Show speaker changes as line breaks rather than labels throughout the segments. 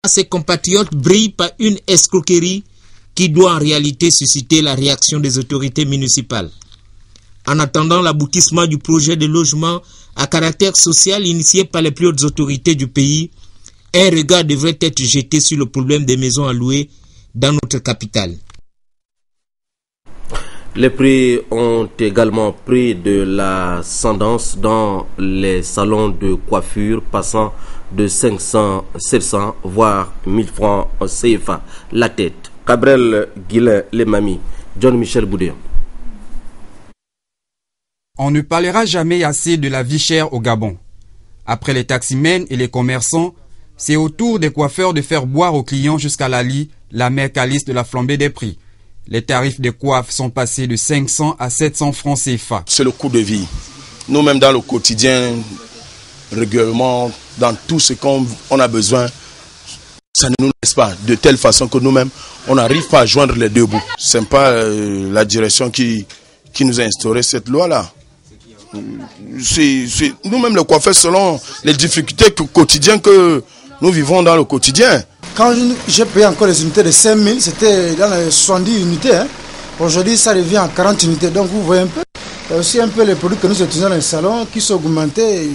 ses compatriotes brille par une escroquerie qui doit en réalité susciter la réaction des autorités municipales. En attendant l'aboutissement du projet de logement à caractère social initié par les plus hautes autorités du pays, un regard devrait être jeté sur le problème des maisons à louer dans notre capitale.
Les prix ont également pris de l'ascendance dans les salons de coiffure, passant de 500, 700, voire 1000 francs CFA la tête. Cabrel Guillain, les mamies, John Michel Boudéon.
On ne parlera jamais assez de la vie chère au Gabon. Après les taximens et les commerçants, c'est au tour des coiffeurs de faire boire aux clients jusqu'à la lie la mère calice de la flambée des prix. Les tarifs des coiffes sont passés de 500 à 700 francs CFA.
C'est le coût de vie. Nous-mêmes, dans le quotidien, régulièrement, dans tout ce qu'on a besoin, ça ne nous laisse pas. De telle façon que nous-mêmes, on n'arrive pas à joindre les deux bouts. Ce n'est pas la direction qui nous a instauré cette loi-là. C'est nous-mêmes, les coiffeurs, selon les difficultés quotidiennes que nous vivons dans le quotidien.
Quand j'ai payé encore les unités de 5000, c'était dans les 70 unités. Aujourd'hui, ça revient à 40 unités. Donc, vous voyez un peu. Il y a aussi un peu les produits que nous utilisons dans les salons qui sont augmentés.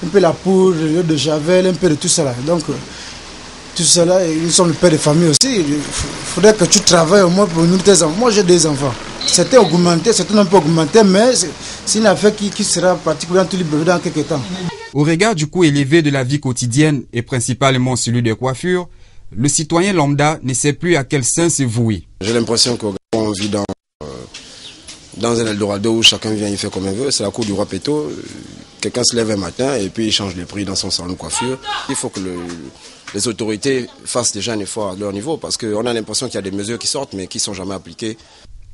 Un peu la poudre, l'eau de javel, un peu de tout cela. Donc, tout cela, nous sommes le père de famille aussi. Il faudrait que tu travailles au moins pour nous, tes enfants. Moi, j'ai des enfants. C'était augmenté, c'était un peu augmenté, mais c'est une affaire qui sera particulièrement libre dans quelques temps.
Au regard du coût élevé de la vie quotidienne et principalement celui des coiffures, le citoyen lambda ne sait plus à quel sein se vouer.
J'ai l'impression qu'on vit dans un Eldorado où chacun vient y faire comme il veut. C'est la cour du roi Péto. Quelqu'un se lève un matin et puis il change les prix dans son salon de coiffure. Il faut que les autorités fassent déjà un effort à leur niveau parce qu'on a l'impression qu'il y a des mesures qui sortent mais qui ne sont jamais appliquées.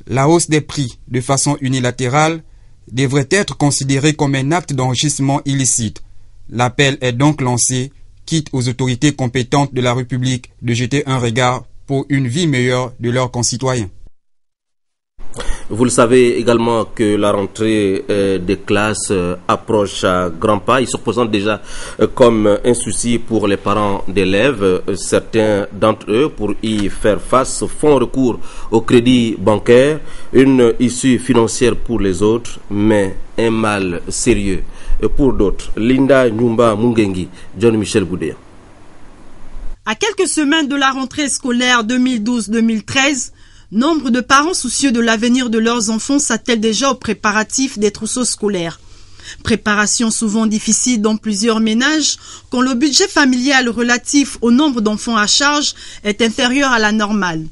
La hausse des prix de façon unilatérale devrait être considérée comme un acte d'enrichissement illicite. L'appel est donc lancé, quitte aux autorités compétentes de la République de jeter un regard pour une vie meilleure de leurs concitoyens.
Vous le savez également que la rentrée des classes approche à grands pas. Il se présente déjà comme un souci pour les parents d'élèves. Certains d'entre eux, pour y faire face, font recours au crédit bancaire, une issue financière pour les autres, mais un mal sérieux pour d'autres. Linda Nyumba Mungengi, John Michel Boudéa.
À quelques semaines de la rentrée scolaire 2012-2013, nombre de parents soucieux de l'avenir de leurs enfants s'attellent déjà aux préparatifs des trousseaux scolaires. Préparation souvent difficile dans plusieurs ménages quand le budget familial relatif au nombre d'enfants à charge est inférieur à la normale.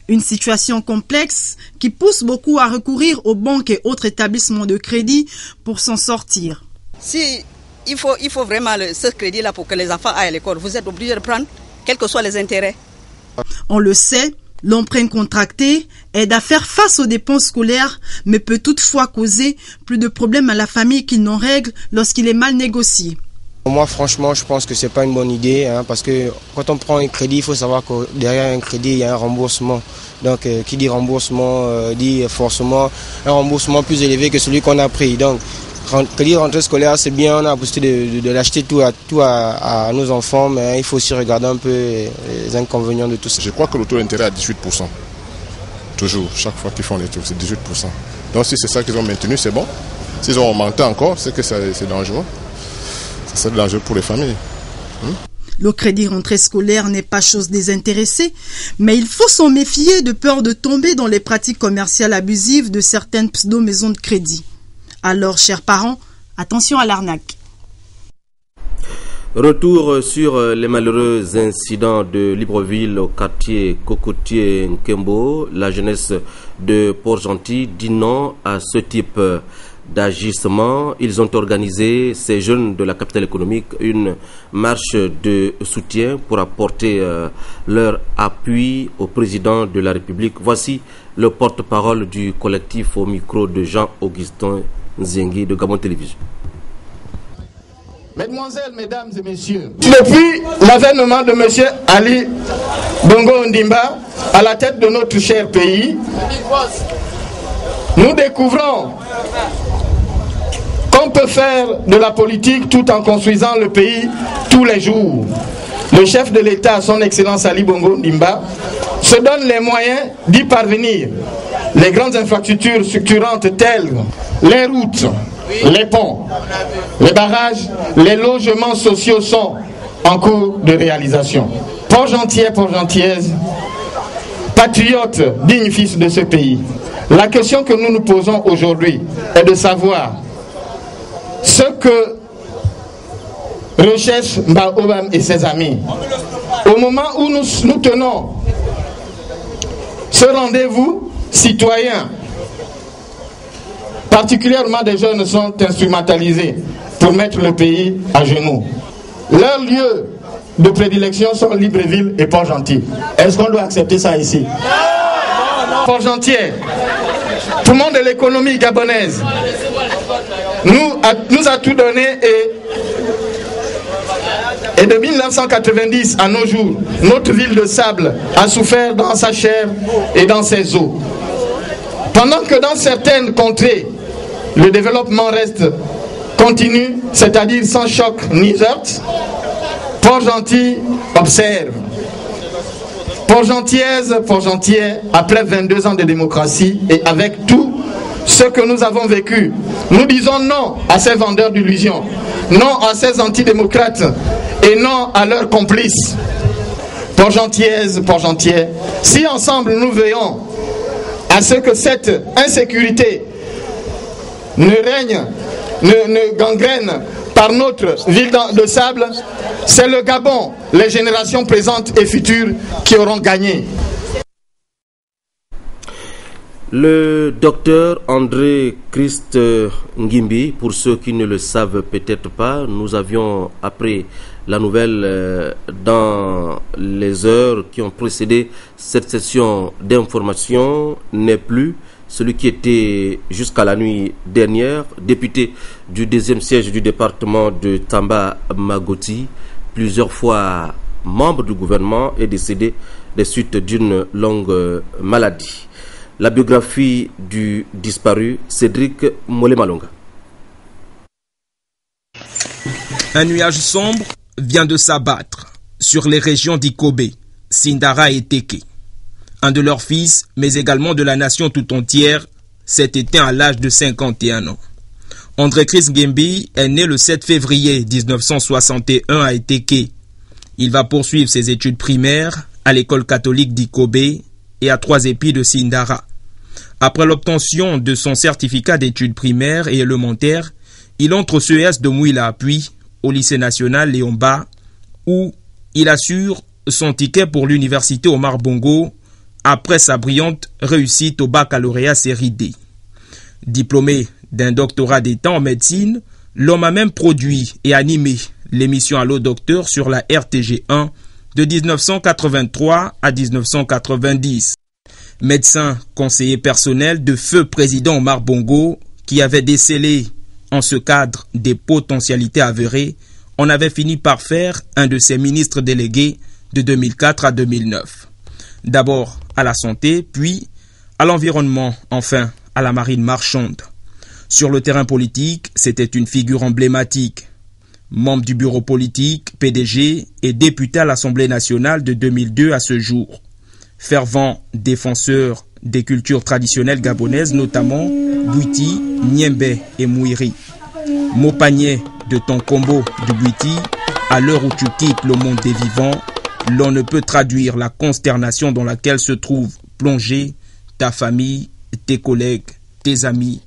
Une situation complexe qui pousse beaucoup à recourir aux banques et autres établissements de crédit pour s'en sortir.
Si il faut vraiment ce crédit-là pour que les enfants aillent à l'école, vous êtes obligé de prendre, quels que soient les intérêts.
On le sait, l'emprunt contracté aide à faire face aux dépenses scolaires, mais peut toutefois causer plus de problèmes à la famille qu'il n'en règle lorsqu'il est mal négocié.
Moi, franchement, je pense que c'est pas une bonne idée, parce que quand on prend un crédit, il faut savoir que derrière un crédit, il y a un remboursement. Donc, qui dit remboursement, dit forcément un remboursement plus élevé que celui qu'on a pris. Donc, crédit rentrée scolaire, c'est bien, on a la possibilité de l'acheter tout à nos enfants, mais il faut aussi regarder un peu les inconvénients de tout ça.
Je crois que le taux d'intérêt est à 18%. Toujours, chaque fois qu'ils font les trucs, c'est 18%. Donc si c'est ça qu'ils ont maintenu, c'est bon. S'ils ont augmenté encore, c'est que c'est dangereux. C'est dangereux pour les familles.
Le crédit rentrée scolaire n'est pas chose désintéressée, mais il faut s'en méfier de peur de tomber dans les pratiques commerciales abusives de certaines pseudo-maisons de crédit. Alors, chers parents, attention à l'arnaque.
Retour sur les malheureux incidents de Libreville au quartier Cocotier Nkembo. La jeunesse de Port-Gentil dit non à ce type d'agissement. Ils ont organisé, ces jeunes de la capitale économique, une marche de soutien pour apporter leur appui au président de la République. Voici le porte-parole du collectif au micro de Jean-Augustin Nzengi de Gabon Télévision.
Mesdemoiselles, mesdames et messieurs, depuis l'avènement de M. Ali Bongo Ondimba à la tête de notre cher pays, nous découvrons qu'on peut faire de la politique tout en construisant le pays tous les jours. le chef de l'État, son Excellence Ali Bongo Ondimba, se donne les moyens d'y parvenir. Les grandes infrastructures structurantes telles les routes, les ponts, les barrages, les logements sociaux sont en cours de réalisation. Port-Gentil, Port-Gentiaise, patriotes, dignes fils de ce pays, la question que nous nous posons aujourd'hui est de savoir ce que recherche Mba Obam et ses amis. Au moment où nous tenons ce rendez-vous citoyen, particulièrement des jeunes sont instrumentalisés pour mettre le pays à genoux. Leurs lieux de prédilection sont Libreville et Port-Gentil. Est-ce qu'on doit accepter ça ici? Port-Gentil, poumon de l'économie gabonaise, nous a tout donné et de 1990 à nos jours, notre ville de sable a souffert dans sa chair et dans ses eaux. Pendant que dans certaines contrées, le développement reste continu, c'est-à-dire sans choc ni heurts, Port-Gentil observe. Port-Gentiaise, Port-Gentil, après 22 ans de démocratie et avec tout ce que nous avons vécu, nous disons non à ces vendeurs d'illusions, non à ces antidémocrates et non à leurs complices. Port-Gentiaise, Port-Gentil, si ensemble nous veillons à ce que cette insécurité ne règne, ne gangrène par notre ville de sable, c'est le Gabon, les générations présentes et futures qui auront gagné.
Le docteur André Christ Ngimbi, pour ceux qui ne le savent peut-être pas, nous avions appris la nouvelle dans les heures qui ont précédé cette session d'information, n'est plus celui qui était jusqu'à la nuit dernière, député du 2e siège du département de Tamba-Magoti, plusieurs fois membre du gouvernement, est décédé des suites d'une longue maladie. La biographie du disparu, Cédric Molemalonga.
Un nuage sombre vient de s'abattre sur les régions d'Ikobe, Sindara et Teke. Un de leurs fils, mais également de la nation tout entière, s'est éteint à l'âge de 51 ans. André Christ Ngimbi est né le 7 février 1961 à Eteke. Il va poursuivre ses études primaires à l'école catholique d'Ikobe et à 3 épis de Sindara. Après l'obtention de son certificat d'études primaires et élémentaires, il entre au CES de Mouila, puis au lycée national Léomba, où il assure son ticket pour l'université Omar Bongo après sa brillante réussite au baccalauréat série D. Diplômé d'un doctorat d'État en médecine, l'homme a même produit et animé l'émission Allo Docteur sur la RTG1 de 1983 à 1990. Médecin conseiller personnel de feu président Omar Bongo, qui avait décelé en ce cadre des potentialités avérées, on avait fini par faire un de ses ministres délégués de 2004 à 2009. D'abord à la santé, puis à l'environnement, enfin à la marine marchande. Sur le terrain politique, c'était une figure emblématique. Membre du bureau politique, PDG et député à l'Assemblée nationale de 2002 à ce jour. Fervent défenseur des cultures traditionnelles gabonaises, notamment Bwiti, Niembe et Mouiri. Mopanier de ton combo de Bwiti, à l'heure où tu quittes le monde des vivants, l'on ne peut traduire la consternation dans laquelle se trouve plongée ta famille, tes collègues, tes amis,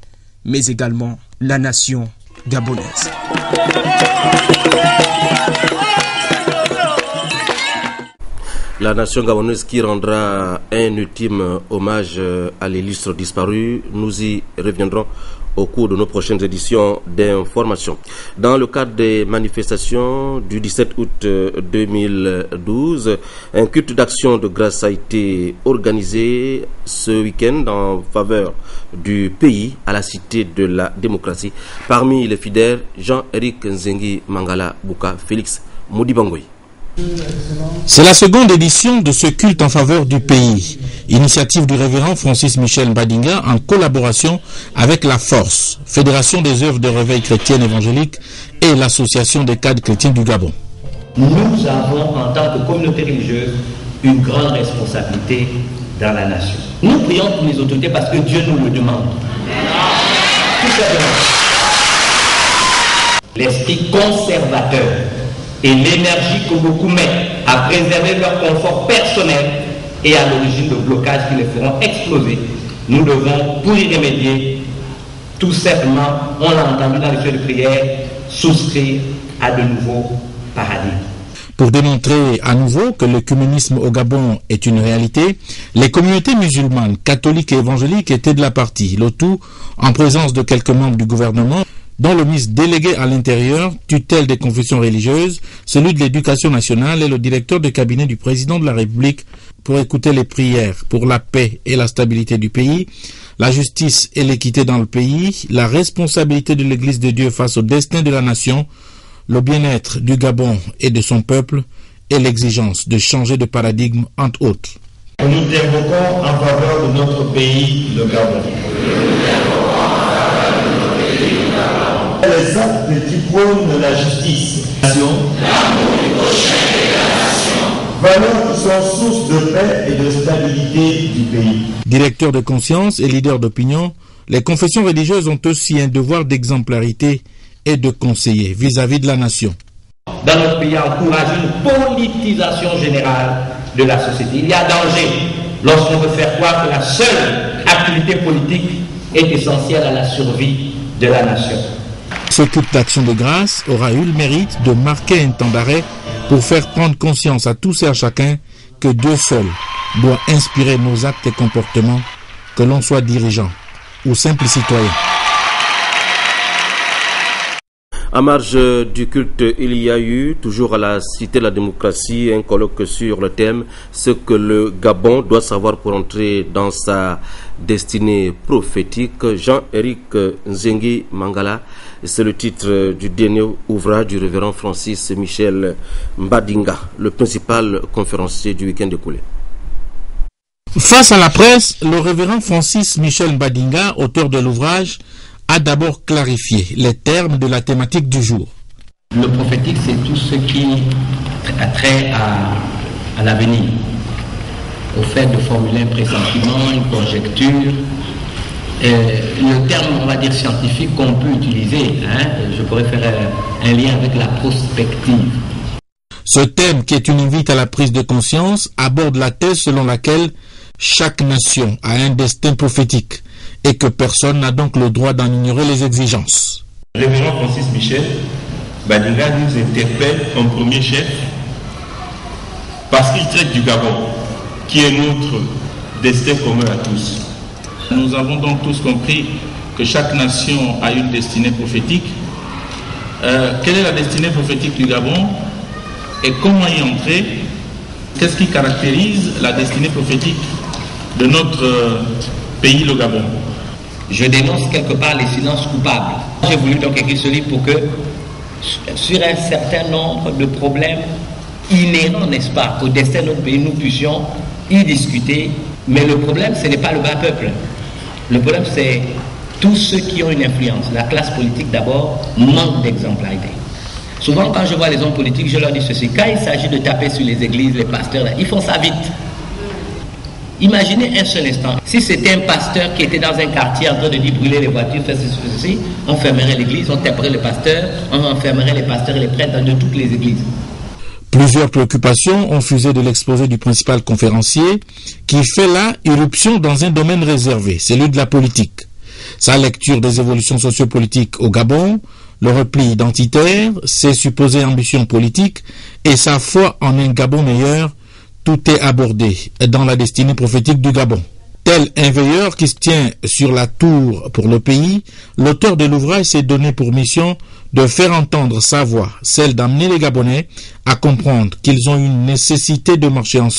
mais également la nation gabonaise.
La nation gabonaise qui rendra un ultime hommage à l'illustre disparu, nous y reviendrons au cours de nos prochaines éditions d'information. Dans le cadre des manifestations du 17 août 2012, un culte d'action de grâce a été organisé ce week-end en faveur du pays à la Cité de la démocratie. Parmi les fidèles, Jean-Éric Nzengi Mangala Bouka, Félix Modibangoy.
C'est la seconde édition de ce culte en faveur du pays. Initiative du révérend Francis Michel Mbadinga en collaboration avec la Force, Fédération des œuvres de réveil chrétienne évangélique et l'Association des cadres chrétiens du Gabon.
nous avons, en tant que communauté religieuse, une grande responsabilité dans la nation. Nous prions pour les autorités parce que Dieu nous le demande. Tout simplement. L'esprit conservateur et l'énergie que beaucoup mettent à préserver leur confort personnel est à l'origine de blocages qui les feront exploser. Nous devons, pour y remédier, tout simplement, on l'a entendu dans les feux de prière, souscrire à de nouveaux paradigmes.
Pour démontrer à nouveau que l'œcuménisme au Gabon est une réalité, les communautés musulmanes, catholiques et évangéliques étaient de la partie, le tout en présence de quelques membres du gouvernement, dont le ministre délégué à l'intérieur, tutelle des confessions religieuses, celui de l'éducation nationale et le directeur de cabinet du président de la République pour écouter les prières pour la paix et la stabilité du pays, la justice et l'équité dans le pays, la responsabilité de l'Église de Dieu face au destin de la nation, le bien-être du Gabon et de son peuple et l'exigence de changer de paradigme, entre autres.
Nous t'invoquons en faveur de notre pays, le Gabon. Les actes qui prônent la justice, valeurs qui sont source de paix et de stabilité du pays.
Directeurs de conscience et leaders d'opinion, les confessions religieuses ont aussi un devoir d'exemplarité et de conseiller vis-à-vis de la nation.
Dans notre pays, encourage une politisation générale de la société. Il y a danger lorsqu'on veut faire croire que la seule activité politique est essentielle à la survie de la nation.
Ce culte d'action de grâce aura eu le mérite de marquer un temps d'arrêt pour faire prendre conscience à tous et à chacun que Dieu seul doit inspirer nos actes et comportements, que l'on soit dirigeant ou simple citoyen.
À marge du culte, il y a eu, toujours à la Cité de la démocratie, un colloque sur le thème « Ce que le Gabon doit savoir pour entrer dans sa destinée prophétique ». Jean-Éric Nzengi Mangala, c'est le titre du dernier ouvrage du révérend Francis Michel Mbadinga, le principal conférencier du week-end écoulé.
Face à la presse, le révérend Francis Michel Mbadinga, auteur de l'ouvrage, a d'abord clarifié les termes de la thématique du jour.
Le prophétique, c'est tout ce qui a trait à l'avenir, au fait de formuler un pressentiment, une conjecture. Le terme, on va dire, scientifique qu'on peut utiliser, je pourrais faire un lien avec la prospective.
Ce thème, qui est une invite à la prise de conscience, aborde la thèse selon laquelle chaque nation a un destin prophétique et que personne n'a donc le droit d'en ignorer les exigences.
Le révérend Francis Michel Mbadinga nous interpelle en premier chef parce qu'il traite du Gabon, qui est notre destin commun à tous. Nous avons donc tous compris que chaque nation a une destinée prophétique. Quelle est la destinée prophétique du Gabon et comment y entrer? Qu'est-ce qui caractérise la destinée prophétique de notre pays, le Gabon?
Je dénonce quelque part les silences coupables. J'ai voulu donc écrire ce livre pour que, sur un certain nombre de problèmes inhérents, n'est-ce pas, au destin de notre pays, nous puissions y discuter. Mais le problème, ce n'est pas le bas peuple. Le problème, c'est tous ceux qui ont une influence. La classe politique, d'abord, manque d'exemplarité. Souvent, quand je vois les hommes politiques, je leur dis ceci. Quand il s'agit de taper sur les églises, les pasteurs, ils font ça vite. Imaginez un seul instant, si c'était un pasteur qui était dans un quartier en train de dire brûler les voitures, faire ceci, on fermerait l'église, on taperait le pasteur, on enfermerait les pasteurs et les prêtres de toutes les églises.
Plusieurs préoccupations ont fusé de l'exposé du principal conférencier qui fait là irruption dans un domaine réservé, celui de la politique. Sa lecture des évolutions sociopolitiques au Gabon, le repli identitaire, ses supposées ambitions politiques et sa foi en un Gabon meilleur. Tout est abordé dans la destinée prophétique du Gabon. Tel un veilleur qui se tient sur la tour pour le pays, l'auteur de l'ouvrage s'est donné pour mission de faire entendre sa voix, celle d'amener les Gabonais à comprendre qu'ils ont une nécessité de marcher ensemble